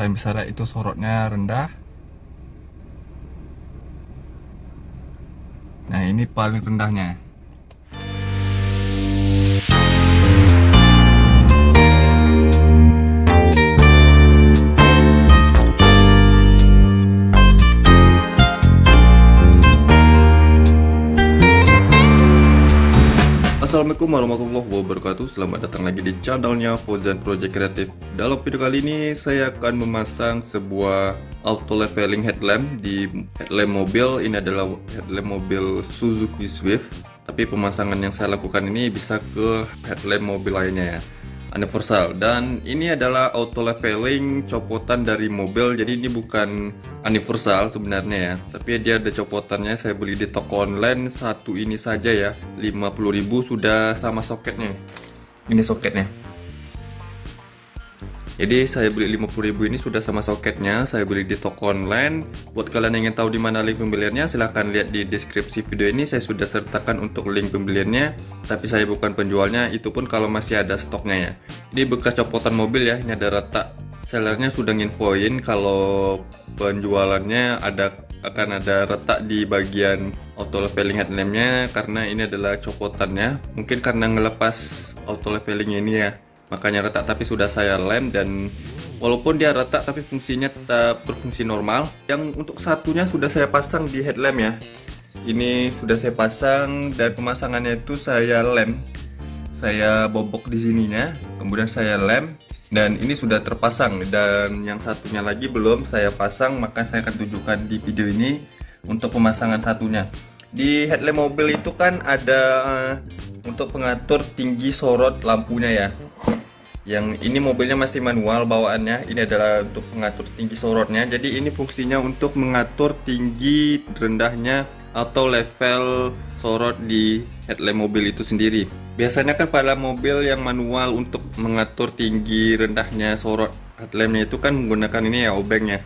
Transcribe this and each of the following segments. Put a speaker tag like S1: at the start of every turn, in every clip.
S1: Kalian bisa lihat itu sorotnya rendah. Nah, ini paling rendahnya. Assalamualaikum warahmatullahi wabarakatuh. Selamat datang lagi di channelnya Fauzan Project Kreatif. Dalam video kali ini saya akan memasang sebuah auto leveling headlamp di headlamp mobil. Ini adalah headlamp mobil Suzuki Swift. Tapi pemasangan yang saya lakukan ini bisa ke headlamp mobil lainnya ya, universal. Dan ini adalah auto leveling copotan dari mobil, jadi ini bukan universal sebenarnya ya, tapi dia ada copotannya. Saya beli di toko online, satu ini saja ya 50.000 sudah sama soketnya. Ini soketnya, jadi saya beli 50.000 ini sudah sama soketnya. Saya beli di toko online. Buat kalian yang ingin tahu di mana link pembeliannya, silahkan lihat di deskripsi video ini. Saya sudah sertakan untuk link pembeliannya, tapi saya bukan penjualnya, itu pun kalau masih ada stoknya ya. Ini bekas copotan mobil ya, ini ada retak. Sellernya sudah nginfoin kalau penjualannya akan ada retak di bagian auto leveling headlampnya, karena ini adalah copotannya. Mungkin karena ngelepas auto levelingnya ini ya, makanya retak, tapi sudah saya lem. Dan walaupun dia retak tapi fungsinya tetap berfungsi normal. Yang untuk satunya sudah saya pasang di headlamp ya, ini sudah saya pasang, dan pemasangannya itu saya lem, saya bobok di sininya, kemudian saya lem, dan ini sudah terpasang. Dan yang satunya lagi belum saya pasang, maka saya akan tunjukkan di video ini untuk pemasangan satunya. Di headlamp mobil itu kan ada untuk pengatur tinggi sorot lampunya ya. Yang ini mobilnya masih manual bawaannya. Ini adalah untuk mengatur tinggi sorotnya. Jadi ini fungsinya untuk mengatur tinggi rendahnya atau level sorot di headlamp mobil itu sendiri. Biasanya kan pada mobil yang manual untuk mengatur tinggi rendahnya sorot headlampnya itu kan menggunakan ini ya, obengnya.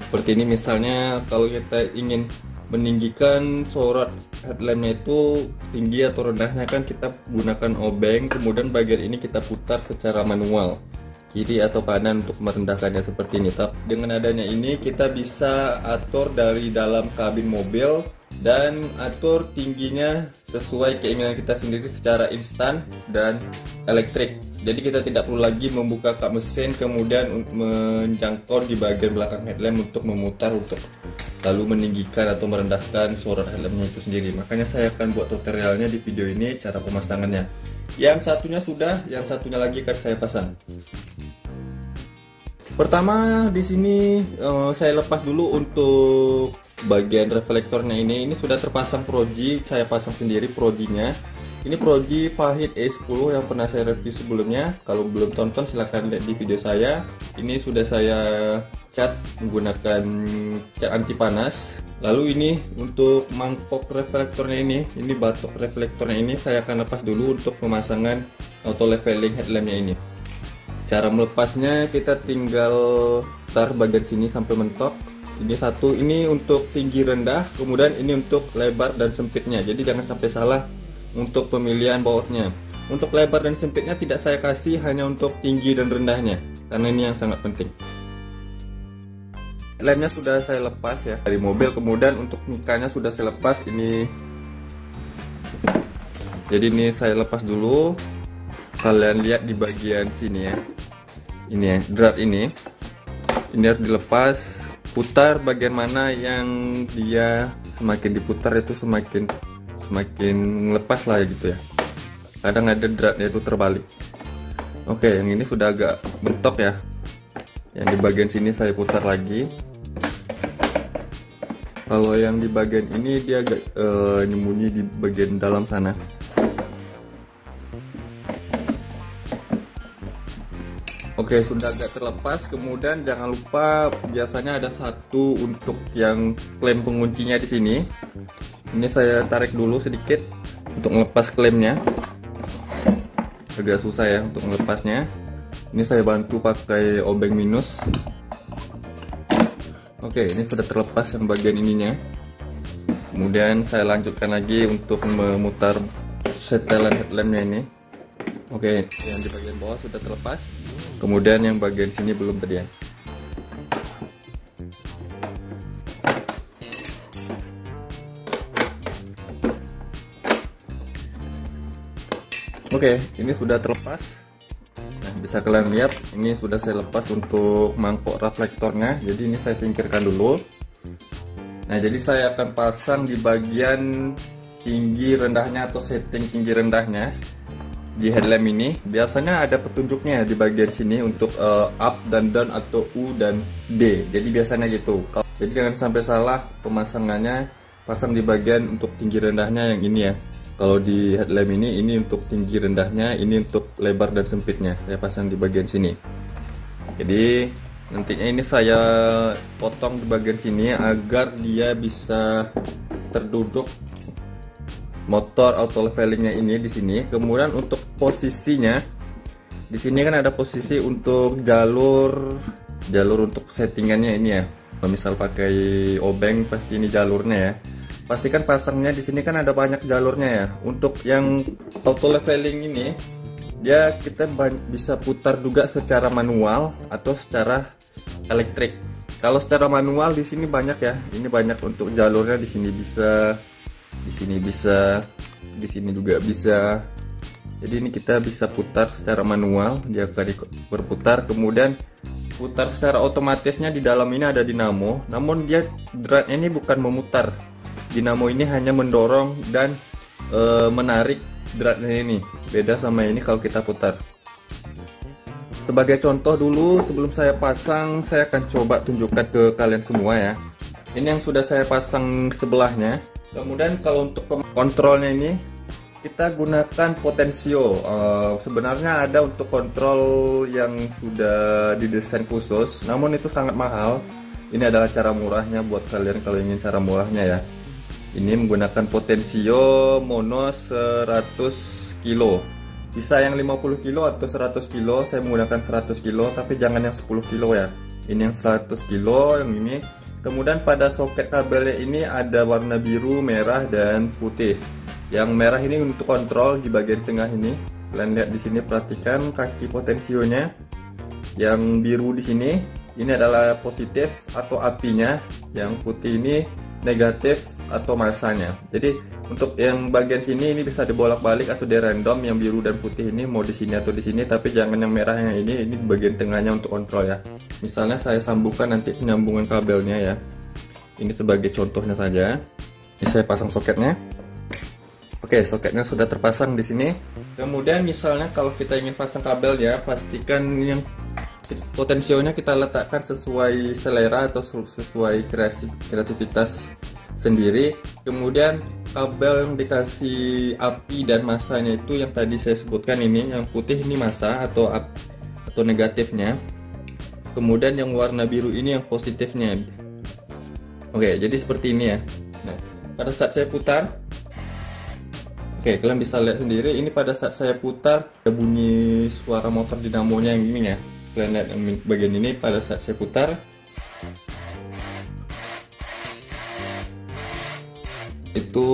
S1: Seperti ini misalnya, kalau kita ingin meninggikan sorot headlampnya itu tinggi atau rendahnya kan kita gunakan obeng, kemudian bagian ini kita putar secara manual kiri atau kanan untuk merendahkannya seperti ini. Dengan adanya ini kita bisa atur dari dalam kabin mobil dan atur tingginya sesuai keinginan kita sendiri secara instan dan elektrik. Jadi kita tidak perlu lagi membuka kap mesin kemudian menjangkau di bagian belakang headlamp untuk memutar untuk lalu meninggikan atau merendahkan sorot headlampnya itu sendiri. Makanya saya akan buat tutorialnya di video ini, cara pemasangannya. Yang satunya sudah, yang satunya lagi akan saya pasang. Pertama di sini saya lepas dulu untuk bagian reflektornya ini. Ini sudah terpasang proji, saya pasang sendiri projinya. Ini proji Pahit E10 yang pernah saya review sebelumnya. Kalau belum tonton silahkan lihat di video saya. Ini sudah saya cat menggunakan cat anti panas. Lalu ini untuk mangkok reflektornya ini batok reflektornya ini saya akan lepas dulu untuk pemasangan auto leveling headlampnya ini. Cara melepasnya kita tinggal taruh bagian sini sampai mentok. Ini satu, ini untuk tinggi rendah, kemudian ini untuk lebar dan sempitnya. Jadi jangan sampai salah untuk pemilihan bautnya. Untuk lebar dan sempitnya tidak saya kasih, hanya untuk tinggi dan rendahnya, karena ini yang sangat penting. Lemnya sudah saya lepas ya dari mobil, kemudian untuk mikanya sudah saya lepas ini. Jadi ini saya lepas dulu. Kalian lihat di bagian sini ya, ini ya, drat ini harus dilepas. Putar bagian mana yang dia semakin diputar itu semakin lepas lah gitu ya. Kadang ada dratnya itu terbalik. Oke, yang ini sudah agak bentok ya. Yang di bagian sini saya putar lagi. Kalau yang di bagian ini dia agak nyembunyi di bagian dalam sana. Oke, sudah agak terlepas. Kemudian jangan lupa biasanya ada satu untuk yang klem penguncinya di sini. Ini saya tarik dulu sedikit untuk melepas klemnya. Agak susah ya untuk melepasnya. Ini saya bantu pakai obeng minus. Oke, ini sudah terlepas yang bagian ininya. Kemudian saya lanjutkan lagi untuk memutar setelan headlampnya ini. Oke, yang di bagian bawah sudah terlepas. Kemudian yang bagian sini belum tadi ya. Oke, ini sudah terlepas. Nah, bisa kalian lihat ini sudah saya lepas untuk mangkok reflektornya. Jadi ini saya singkirkan dulu. Nah, jadi saya akan pasang di bagian tinggi rendahnya atau setting tinggi rendahnya di headlamp ini. Biasanya ada petunjuknya di bagian sini untuk up dan down atau U dan D. Jadi biasanya gitu. Jadi jangan sampai salah pemasangannya, pasang di bagian untuk tinggi rendahnya yang ini ya. Kalau di headlamp ini untuk tinggi rendahnya, ini untuk lebar dan sempitnya. Saya pasang di bagian sini. Jadi nantinya ini saya potong di bagian sini agar dia bisa terduduk motor auto levelingnya ini di sini. Kemudian untuk posisinya, di sini kan ada posisi untuk jalur untuk settingannya ini ya. Kalau misal pakai obeng pasti ini jalurnya ya. Pastikan pasangnya di sini kan ada banyak jalurnya ya. Untuk yang auto leveling ini, dia kita bisa putar juga secara manual atau secara elektrik. Kalau secara manual di sini banyak ya. Ini banyak untuk jalurnya, di sini bisa, di sini bisa, di sini juga bisa. Jadi ini kita bisa putar secara manual, dia akan berputar. Kemudian putar secara otomatisnya di dalam ini ada dinamo. Namun dia dratnya ini bukan memutar. Dinamo ini hanya mendorong dan menarik dratnya ini. Beda sama ini kalau kita putar. Sebagai contoh dulu sebelum saya pasang, saya akan coba tunjukkan ke kalian semua ya. Ini yang sudah saya pasang sebelahnya. Kemudian kalau untuk kontrolnya ini kita gunakan potensio. Sebenarnya ada untuk kontrol yang sudah didesain khusus, namun itu sangat mahal. Ini adalah cara murahnya buat kalian kalau ingin cara murahnya ya. Ini menggunakan potensio mono 100 kilo. Bisa yang 50 kilo atau 100 kilo. Saya menggunakan 100 kilo, tapi jangan yang 10 kilo ya. Ini yang 100 kilo, yang ini. Kemudian pada soket kabelnya ini ada warna biru, merah, dan putih. Yang merah ini untuk kontrol di bagian tengah ini. Kalian lihat di sini, perhatikan kaki potensionya. Yang biru di sini, ini adalah positif atau apinya. Yang putih ini negatif atau masanya. Jadi untuk yang bagian sini ini bisa dibolak-balik atau di random, yang biru dan putih ini mau di sini atau di sini, tapi jangan yang merah yang ini bagian tengahnya untuk kontrol ya. Misalnya saya sambungkan nanti penyambungan kabelnya ya. Ini sebagai contohnya saja. Ini saya pasang soketnya. Oke, soketnya sudah terpasang di sini. Kemudian misalnya kalau kita ingin pasang kabel ya, pastikan yang potensionya kita letakkan sesuai selera atau sesuai kreativitas sendiri. Kemudian kabel yang dikasih api dan masanya itu yang tadi saya sebutkan ini, yang putih ini masa atau negatifnya. Kemudian yang warna biru ini yang positifnya. Oke, jadi seperti ini ya. Nah, pada saat saya putar, oke, kalian bisa lihat sendiri. Ini pada saat saya putar ada bunyi suara motor dinamonya yang ini ya. Kalian lihat yang bagian ini pada saat saya putar. Itu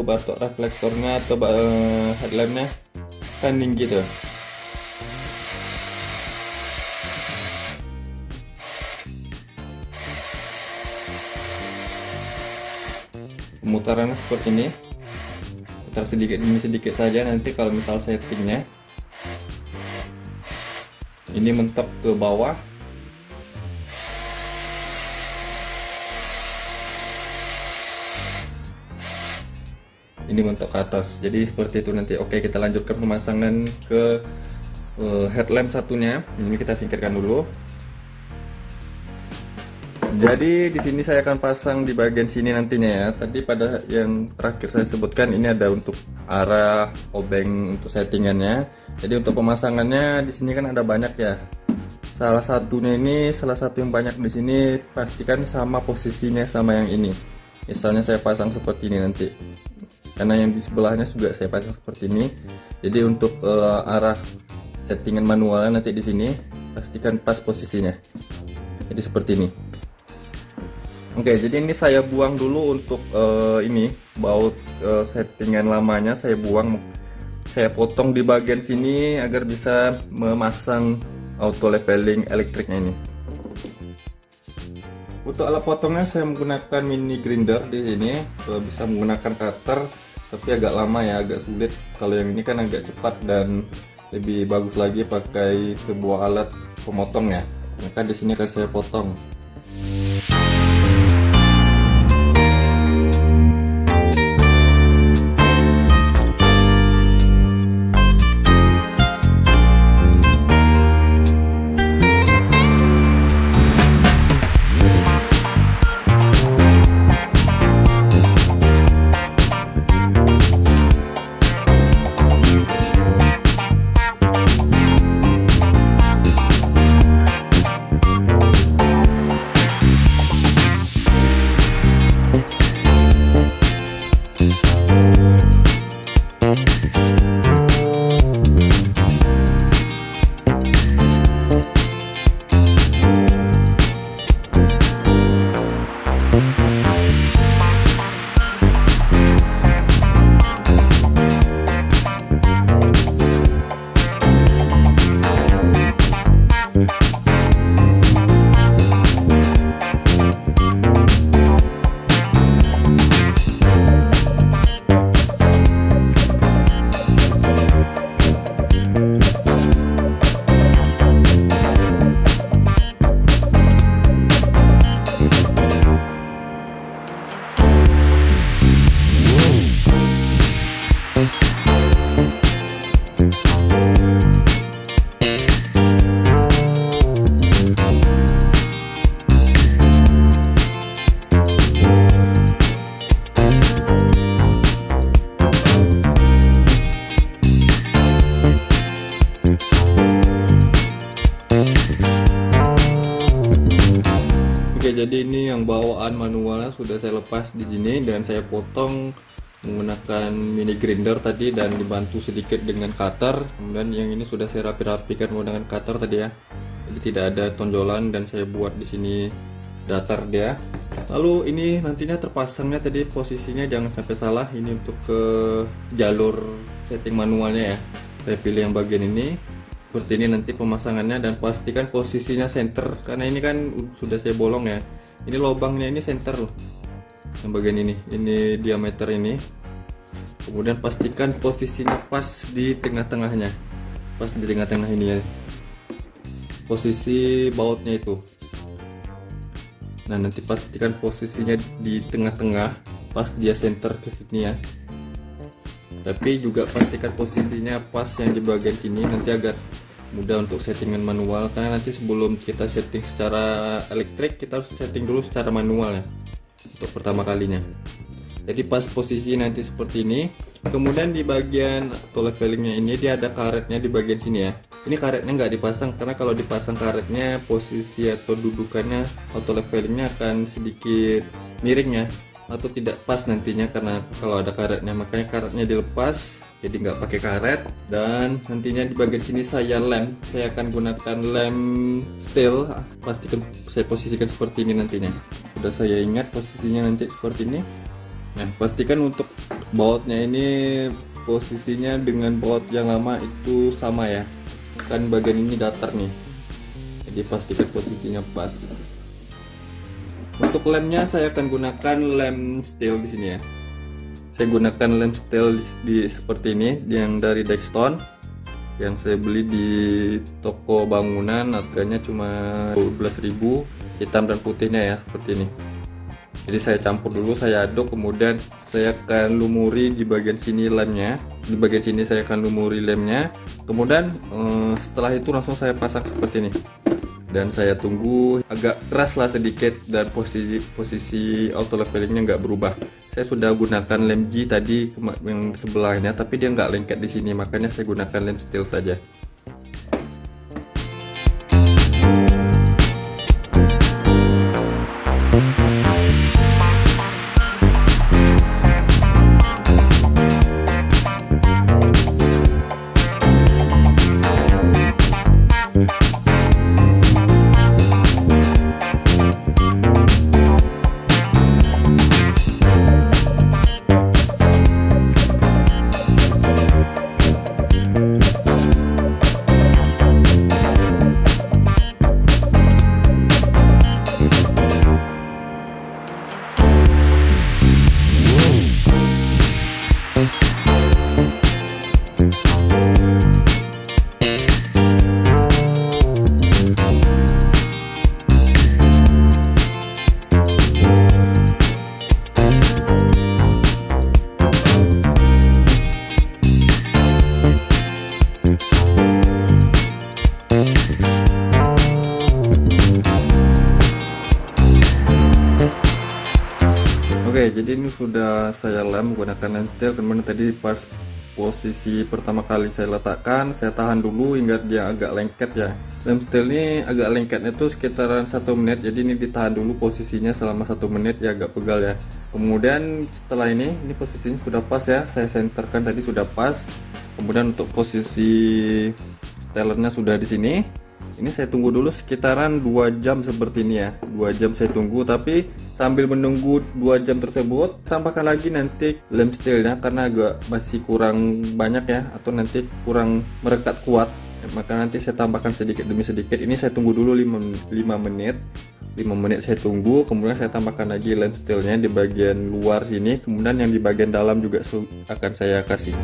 S1: batok reflektornya atau headlampnya kan tinggi tuh. Pemutarannya seperti ini. Putar sedikit demi sedikit saja. Nanti kalau misal settingnya ini mentok ke bawah, ini mentok ke atas. Jadi seperti itu nanti. Oke, kita lanjutkan pemasangan ke headlamp satunya. Ini kita singkirkan dulu. Jadi di sini saya akan pasang di bagian sini nantinya ya. Tadi pada yang terakhir saya sebutkan ini ada untuk arah obeng untuk settingannya. Jadi untuk pemasangannya di sini kan ada banyak ya. Salah satu yang banyak di sini, pastikan sama posisinya sama yang ini. Misalnya saya pasang seperti ini nanti. Karena yang di sebelahnya juga saya pasang seperti ini. Jadi untuk arah settingan manualnya nanti di sini, pastikan pas posisinya. Jadi seperti ini. Oke, jadi ini saya buang dulu untuk ini baut settingan lamanya saya buang. Saya potong di bagian sini agar bisa memasang auto leveling elektriknya ini. Untuk alat potongnya saya menggunakan mini grinder di sini. Bisa menggunakan cutter, tapi agak lama ya, agak sulit. Kalau yang ini kan agak cepat dan lebih bagus lagi pakai sebuah alat pemotong ya. Maka di sini akan saya potong. Jadi ini yang bawaan manualnya sudah saya lepas di sini dan saya potong menggunakan mini grinder tadi dan dibantu sedikit dengan cutter. Kemudian yang ini sudah saya rapi-rapikan menggunakan cutter tadi ya. Jadi tidak ada tonjolan dan saya buat di sini datar dia. Lalu ini nantinya terpasangnya tadi posisinya jangan sampai salah, ini untuk ke jalur setting manualnya ya. Saya pilih yang bagian ini. Seperti ini nanti pemasangannya, dan pastikan posisinya center karena ini kan sudah saya bolong ya. Ini lubangnya ini center loh, yang bagian ini diameter ini. Kemudian pastikan posisinya pas di tengah-tengahnya, pas di tengah-tengah ini ya, posisi bautnya itu. Nah nanti pastikan posisinya di tengah-tengah, pas dia center ke sini ya. Tapi juga pastikan posisinya pas yang di bagian sini nanti agar mudah untuk settingan manual, karena nanti sebelum kita setting secara elektrik kita harus setting dulu secara manual ya untuk pertama kalinya. Jadi pas posisi nanti seperti ini. Kemudian di bagian auto levelingnya ini dia ada karetnya di bagian sini ya. Ini karetnya nggak dipasang karena kalau dipasang karetnya posisi atau dudukannya auto levelingnya akan sedikit miring ya, atau tidak pas nantinya karena kalau ada karetnya. Makanya karetnya dilepas, jadi nggak pakai karet. Dan nantinya di bagian sini saya akan gunakan lem steel. Pastikan saya posisikan seperti ini nantinya. Sudah saya ingat posisinya nanti seperti ini. Nah pastikan untuk bautnya ini posisinya dengan baut yang lama itu sama ya, kan bagian ini datar nih, jadi pastikan posisinya pas. Untuk lemnya saya akan gunakan lem steel di sini ya. Saya gunakan lem steel di seperti ini yang dari Dexton, yang saya beli di toko bangunan, harganya cuma 12.000, hitam dan putihnya ya seperti ini. Jadi saya campur dulu, saya aduk, kemudian saya akan lumuri di bagian sini lemnya. Di bagian sini saya akan lumuri lemnya. Kemudian setelah itu langsung saya pasang seperti ini. Dan saya tunggu agak keras lah sedikit dan posisi auto levelingnya nggak berubah. Saya sudah gunakan lem G tadi yang sebelahnya, tapi dia nggak lengket di sini, makanya saya gunakan lem steel saja. Oke, jadi ini sudah saya lem menggunakan lem steel. Kemudian tadi pas posisi pertama kali saya letakkan, saya tahan dulu hingga dia agak lengket ya. Lem steel ini agak lengketnya itu sekitaran 1 menit, jadi ini ditahan dulu posisinya selama 1 menit ya, agak pegal ya. Kemudian setelah ini posisinya sudah pas ya, saya senterkan tadi sudah pas. Kemudian untuk posisi stellarnya sudah di sini. Ini saya tunggu dulu sekitaran 2 jam seperti ini ya. 2 jam saya tunggu, tapi sambil menunggu 2 jam tersebut tambahkan lagi nanti lem steelnya karena agak masih kurang banyak ya, atau nanti kurang merekat kuat. Maka nanti saya tambahkan sedikit demi sedikit. Ini saya tunggu dulu 5 menit. 5 menit saya tunggu, kemudian saya tambahkan lagi lem steelnya di bagian luar sini, kemudian yang di bagian dalam juga akan saya kasih.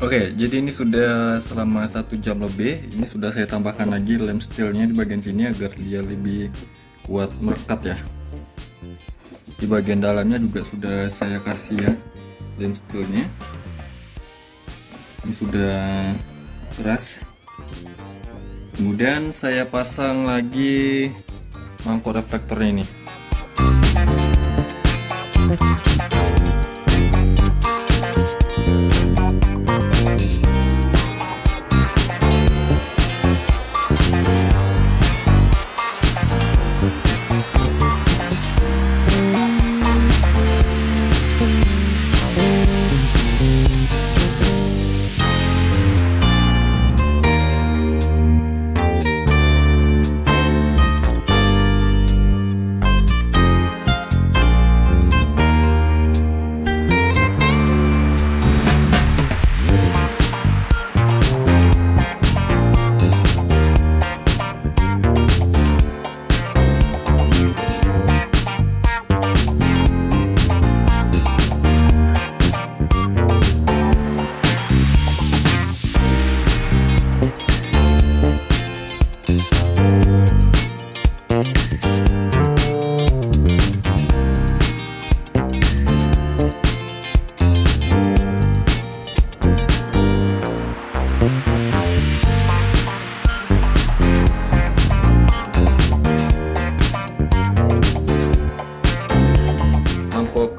S1: Oke, jadi ini sudah selama 1 jam lebih. Ini sudah saya tambahkan lagi lem steelnya di bagian sini agar dia lebih kuat merekat ya. Di bagian dalamnya juga sudah saya kasih ya lem steelnya. Ini sudah keras. Kemudian saya pasang lagi mangkok reflektornya ini.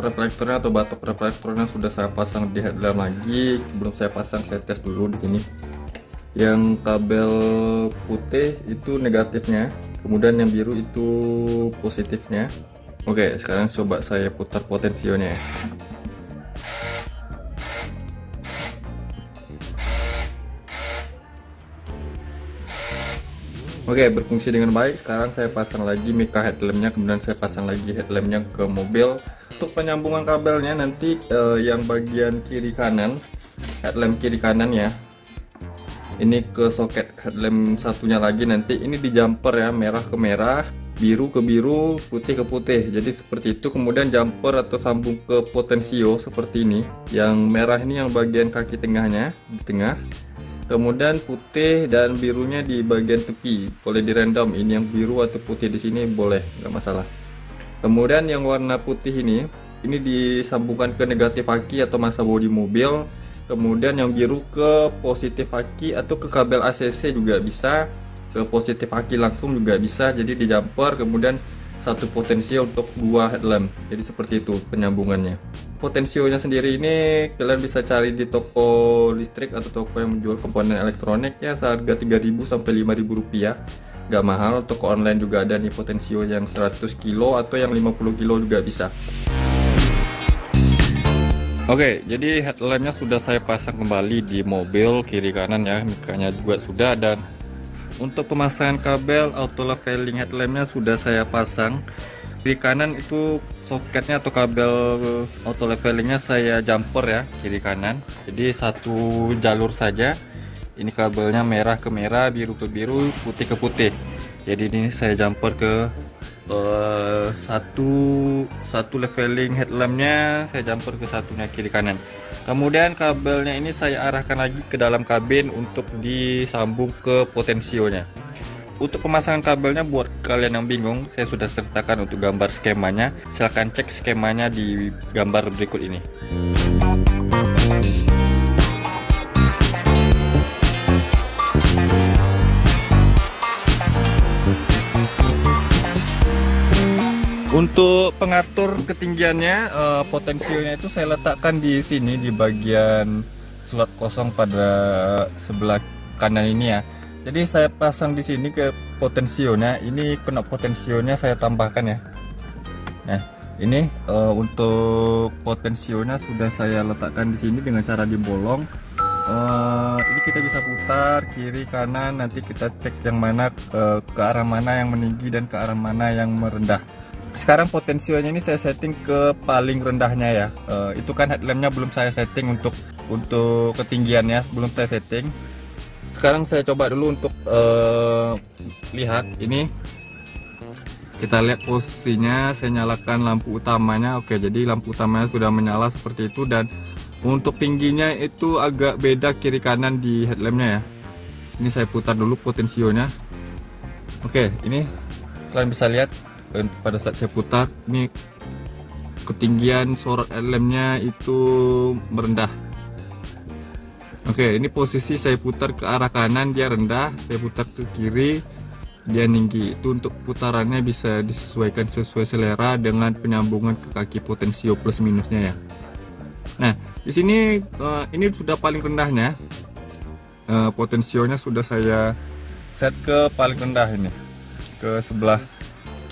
S1: Reflektornya atau batok reflektornya sudah saya pasang di headlamp lagi. Sebelum saya pasang, saya tes dulu di sini. Yang kabel putih itu negatifnya, kemudian yang biru itu positifnya. Oke, sekarang coba saya putar potensionya. Oke, berfungsi dengan baik. Sekarang saya pasang lagi mika headlampnya, kemudian saya pasang lagi headlampnya ke mobil. Untuk penyambungan kabelnya nanti yang bagian kiri kanan, headlamp kiri kanan ya, ini ke soket headlamp satunya lagi. Nanti ini di jumper ya, merah ke merah, biru ke biru, putih ke putih. Jadi seperti itu. Kemudian jumper atau sambung ke potensio seperti ini. Yang merah ini yang bagian kaki tengahnya, di tengah. Kemudian putih dan birunya di bagian tepi, boleh di random. Ini yang biru atau putih di sini boleh, nggak masalah. Kemudian yang warna putih ini disambungkan ke negatif aki atau masa bodi mobil. Kemudian yang biru ke positif aki atau ke kabel ACC juga bisa, ke positif aki langsung juga bisa. Jadi di jumper, kemudian satu potensio untuk 2 headlamp. Jadi seperti itu penyambungannya. Potensionya sendiri ini kalian bisa cari di toko listrik atau toko yang menjual komponen elektronik ya, seharga 3.000 sampai 5.000 rupiah. Gak mahal. Toko online juga ada nih potensio yang 100 kilo atau yang 50 kilo juga bisa. Oke, jadi headlampnya sudah saya pasang kembali di mobil kiri kanan ya, mikanya juga sudah. Dan untuk pemasangan kabel auto leveling headlampnya sudah saya pasang. Kiri kanan itu soketnya atau kabel auto levelingnya saya jumper ya, kiri kanan. Jadi satu jalur saja. Ini kabelnya merah ke merah, biru ke biru, putih ke putih. Jadi ini saya jumper ke satu leveling headlampnya, saya jumper ke satunya kiri kanan. Kemudian kabelnya ini saya arahkan lagi ke dalam kabin untuk disambung ke potensionya. Untuk pemasangan kabelnya, buat kalian yang bingung, saya sudah sertakan untuk gambar skemanya. Silahkan cek skemanya di gambar berikut ini. Untuk pengatur ketinggiannya, potensionya itu saya letakkan di sini di bagian slot kosong pada sebelah kanan ini ya. Jadi saya pasang di sini ke potensionya. Ini knop potensionya saya tambahkan ya. Nah, ini untuk potensionya sudah saya letakkan di sini dengan cara dibolong. Ini kita bisa putar kiri kanan, nanti kita cek yang mana ke arah mana yang meninggi dan ke arah mana yang merendah. Sekarang potensionya ini saya setting ke paling rendahnya ya. Itu kan headlampnya belum saya setting untuk ketinggiannya, belum saya setting. Sekarang saya coba dulu untuk lihat ini. Kita lihat posisinya, saya nyalakan lampu utamanya. Oke, jadi lampu utamanya sudah menyala seperti itu, dan untuk tingginya itu agak beda kiri kanan di headlampnya ya. Ini saya putar dulu potensionya. Oke, ini kalian bisa lihat pada saat saya putar, ini ketinggian sorot headlampnya itu merendah. Oke, ini posisi saya putar ke arah kanan dia rendah, saya putar ke kiri dia tinggi. Itu untuk putarannya bisa disesuaikan sesuai selera dengan penyambungan ke kaki potensio plus minusnya ya. Nah, di sini ini sudah paling rendahnya. Potensionya sudah saya set ke paling rendah ini, ke sebelah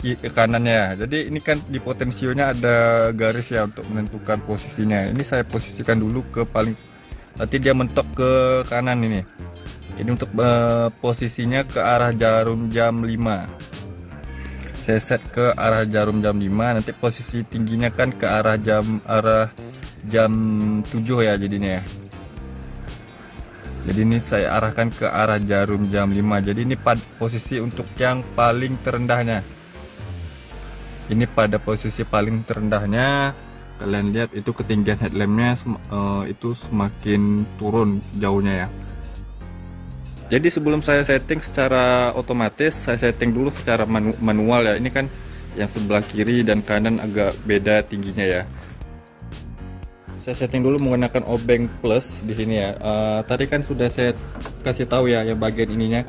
S1: ke kanannya ya. Jadi ini kan di potensionya ada garis ya untuk menentukan posisinya. Ini saya posisikan dulu ke paling, nanti dia mentok ke kanan ini. Ini untuk posisinya ke arah jarum jam 5. Saya set ke arah jarum jam 5. Nanti posisi tingginya kan ke arah jam 7 ya jadinya ya. Jadi ini saya arahkan ke arah jarum jam 5. Jadi ini pada posisi untuk yang paling terendahnya. Ini pada posisi paling terendahnya. Kalian lihat itu ketinggian headlampnya itu semakin turun jauhnya ya. Jadi sebelum saya setting secara otomatis, saya setting dulu secara manual ya. Ini kan yang sebelah kiri dan kanan agak beda tingginya ya. Saya setting dulu menggunakan obeng plus di sini ya. Tadi kan sudah saya kasih tahu ya, yang bagian ininya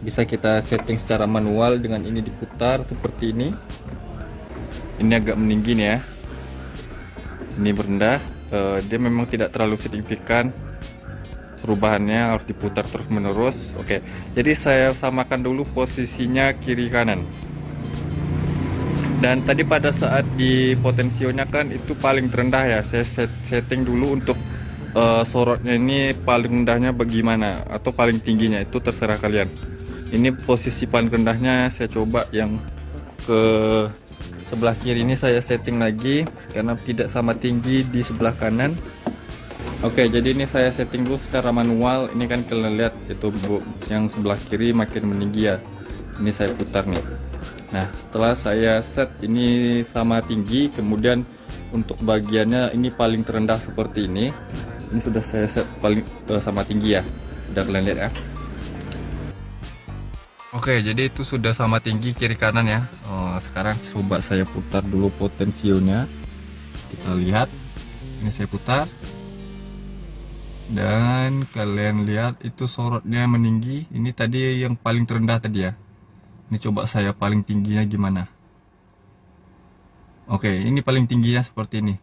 S1: bisa kita setting secara manual dengan ini diputar seperti ini. Ini agak meninggi nih ya. Ini merendah. Dia memang tidak terlalu signifikan perubahannya, harus diputar terus menerus. Oke, jadi saya samakan dulu posisinya kiri kanan. Dan tadi pada saat di potensionya kan itu paling terendah ya. Saya setting dulu untuk sorotnya ini paling rendahnya bagaimana atau paling tingginya, itu terserah kalian. Ini posisi paling rendahnya saya coba yang ke sebelah kiri ini saya setting lagi karena tidak sama tinggi di sebelah kanan. Oke, jadi ini saya setting dulu secara manual. Ini kan kalian lihat itu yang sebelah kiri makin meninggi ya. Ini saya putar nih. Nah, setelah saya set ini sama tinggi, kemudian untuk bagiannya ini paling terendah seperti ini. Ini sudah saya set paling sama tinggi ya. Sudah kalian lihat ya. Oke, jadi itu sudah sama tinggi kiri kanan ya. Sekarang coba saya putar dulu potensionya. Kita lihat. Ini saya putar. Dan kalian lihat itu sorotnya meninggi. Ini tadi yang paling terendah tadi ya. Ini coba saya paling tingginya gimana. Oke, ini paling tingginya seperti ini.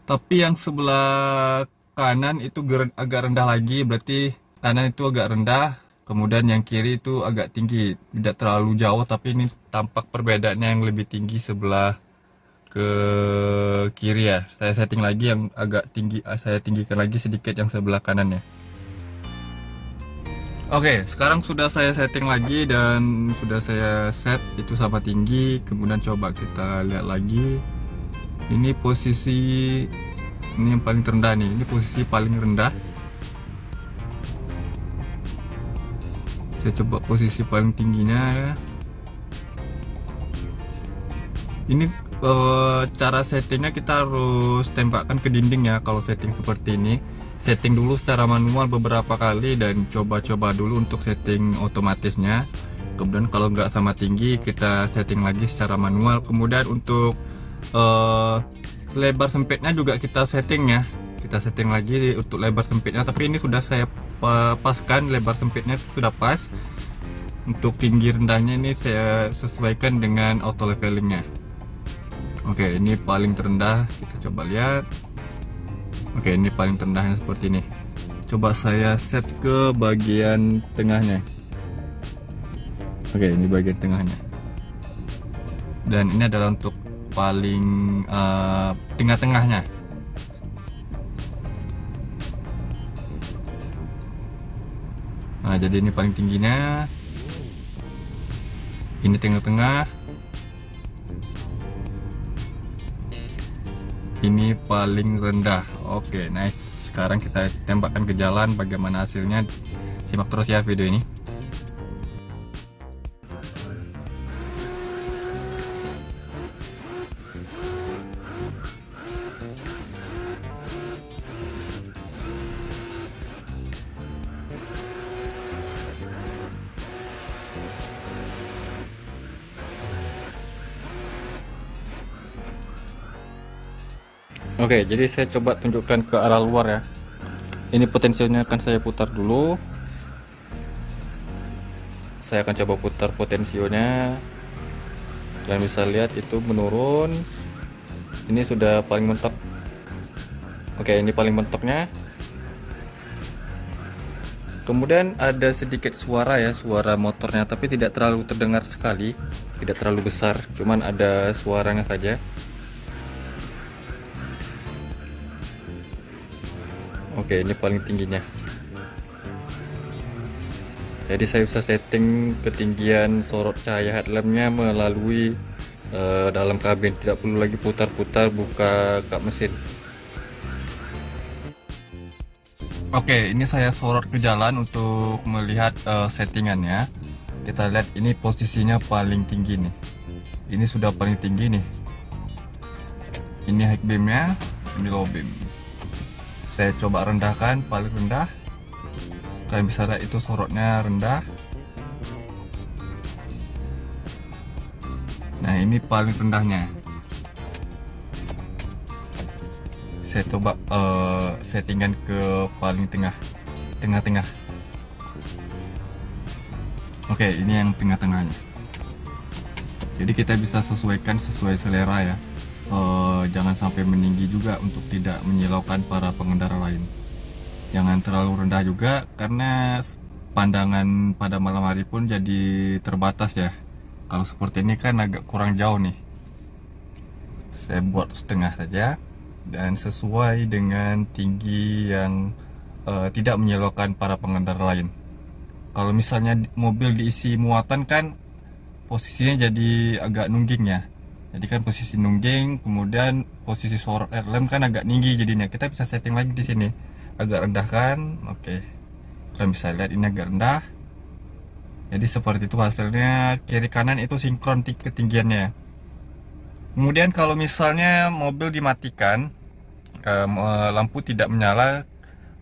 S1: Tapi yang sebelah kanan itu agak rendah lagi. Berarti kanan itu agak rendah. Kemudian yang kiri itu agak tinggi, tidak terlalu jauh, tapi ini tampak perbedaannya yang lebih tinggi sebelah ke kiri ya. Saya setting lagi yang agak tinggi, saya tinggikan lagi sedikit yang sebelah kanan ya. Oke, sekarang sudah saya setting lagi dan sudah saya set itu sama tinggi. Kemudian coba kita lihat lagi. Ini posisi, ini yang paling terendah nih, ini posisi paling rendah. Saya coba posisi paling tingginya ya. Ini cara settingnya kita harus tembakkan ke dinding ya. Kalau setting seperti ini, setting dulu secara manual beberapa kali dan coba-coba dulu untuk setting otomatisnya. Kemudian kalau nggak sama tinggi, kita setting lagi secara manual. Kemudian untuk lebar sempitnya juga kita setting ya. Kita setting lagi untuk lebar sempitnya, tapi ini sudah saya paskan, lebar sempitnya sudah pas. Untuk tinggi rendahnya ini saya sesuaikan dengan auto levelingnya. Oke, ini paling terendah, kita coba lihat. Oke, ini paling terendahnya seperti ini. Coba saya set ke bagian tengahnya. Oke, ini bagian tengahnya. Dan ini adalah untuk paling tengah-tengahnya. Nah, jadi ini paling tingginya. Ini tengah-tengah. Ini paling rendah. Oke, nice. Sekarang kita tembakkan ke jalan. Bagaimana hasilnya? Simak terus ya video ini. Oke, jadi saya coba tunjukkan ke arah luar ya. Ini potensinya akan saya putar dulu. Saya akan coba putar potensionya. Kalian bisa lihat itu menurun. Ini sudah paling mentok. Oke, ini paling mentoknya. Kemudian ada sedikit suara ya, suara motornya, tapi tidak terlalu terdengar sekali, tidak terlalu besar, cuman ada suaranya saja. Oke, ini paling tingginya. Jadi saya bisa setting ketinggian sorot cahaya headlampnya melalui dalam kabin, tidak perlu lagi putar-putar buka kap mesin. Oke, ini saya sorot ke jalan untuk melihat settingannya. Kita lihat ini posisinya paling tinggi nih. Ini sudah paling tinggi nih. Ini high beamnya, ini low beam. Saya coba rendahkan paling rendah. Kalian bisa lihat itu sorotnya rendah. Nah, ini paling rendahnya. Saya coba settingan ke paling tengah-tengah. Oke, ini yang tengah-tengahnya. Jadi kita bisa sesuaikan sesuai selera ya. Jangan sampai meninggi juga untuk tidak menyilaukan para pengendara lain. Jangan terlalu rendah juga karena pandangan pada malam hari pun jadi terbatas ya. Kalau seperti ini kan agak kurang jauh nih. Saya buat setengah saja dan sesuai dengan tinggi yang tidak menyilaukan para pengendara lain. Kalau misalnya mobil diisi muatan kan posisinya jadi agak nungging ya. Jadi kan posisi nungging, kemudian posisi sorot headlamp kan agak tinggi jadinya. Kita bisa setting lagi di sini, agak rendah kan. Oke, kalian bisa lihat ini agak rendah. Jadi seperti itu hasilnya, kiri kanan itu sinkron ketinggiannya. Kemudian kalau misalnya mobil dimatikan, lampu tidak menyala,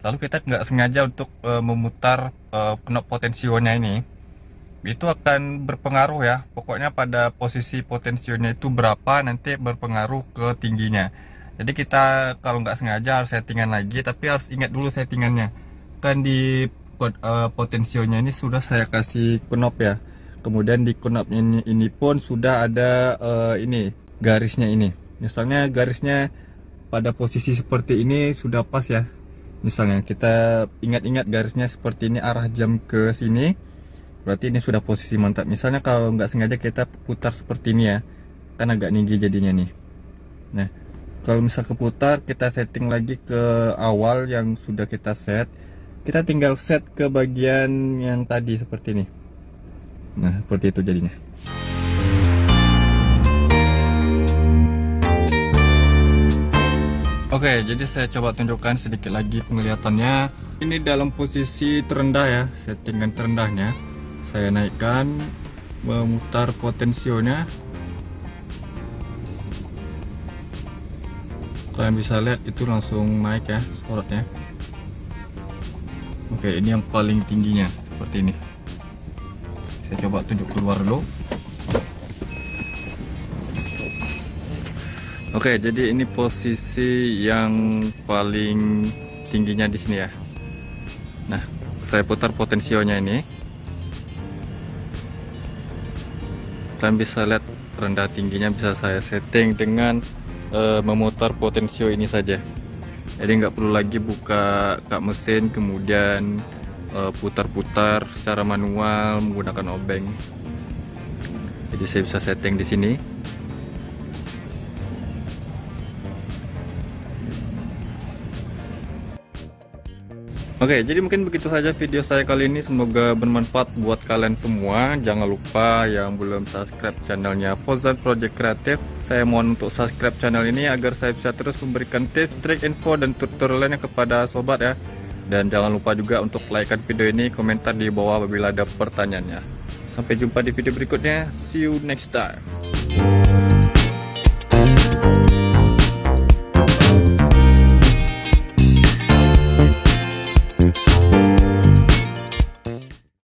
S1: lalu kita nggak sengaja untuk memutar knob potensionya ini, itu akan berpengaruh ya. Pokoknya pada posisi potensionya itu berapa nanti berpengaruh ke tingginya. Jadi kita kalau nggak sengaja harus settingan lagi, tapi harus ingat dulu settingannya. Kan di potensionya ini sudah saya kasih knob ya. Kemudian di knobnya ini pun sudah ada ini garisnya ini. Misalnya garisnya pada posisi seperti ini sudah pas ya. Misalnya kita ingat-ingat garisnya seperti ini, arah jam ke sini, berarti ini sudah posisi mantap. Misalnya kalau nggak sengaja kita putar seperti ini ya, kan agak tinggi jadinya nih. Nah, kalau misal keputar, kita setting lagi ke awal yang sudah kita set. Kita tinggal set ke bagian yang tadi seperti ini. Nah, seperti itu jadinya. Oke, jadi saya coba tunjukkan sedikit lagi penglihatannya. Ini dalam posisi terendah ya, settingan terendahnya. Saya naikkan, memutar potensionya. Kalian bisa lihat itu langsung naik ya sorotnya. Oke, ini yang paling tingginya seperti ini. Saya coba tunjuk keluar dulu. Oke, jadi ini posisi yang paling tingginya di sini ya. Nah, saya putar potensionya ini. Kalian bisa lihat rendah tingginya bisa saya setting dengan memutar potensio ini saja. Jadi nggak perlu lagi buka kap mesin kemudian putar-putar secara manual menggunakan obeng. Jadi saya bisa setting di sini. Oke, jadi mungkin begitu saja video saya kali ini. Semoga bermanfaat buat kalian semua. Jangan lupa yang belum subscribe channelnya Fauzan Project Kreatif, saya mohon untuk subscribe channel ini agar saya bisa terus memberikan tips, trik, info, dan tutorial lainnya kepada sobat ya. Dan jangan lupa juga untuk like video ini, komentar di bawah apabila ada pertanyaannya. Sampai jumpa di video berikutnya. See you next time.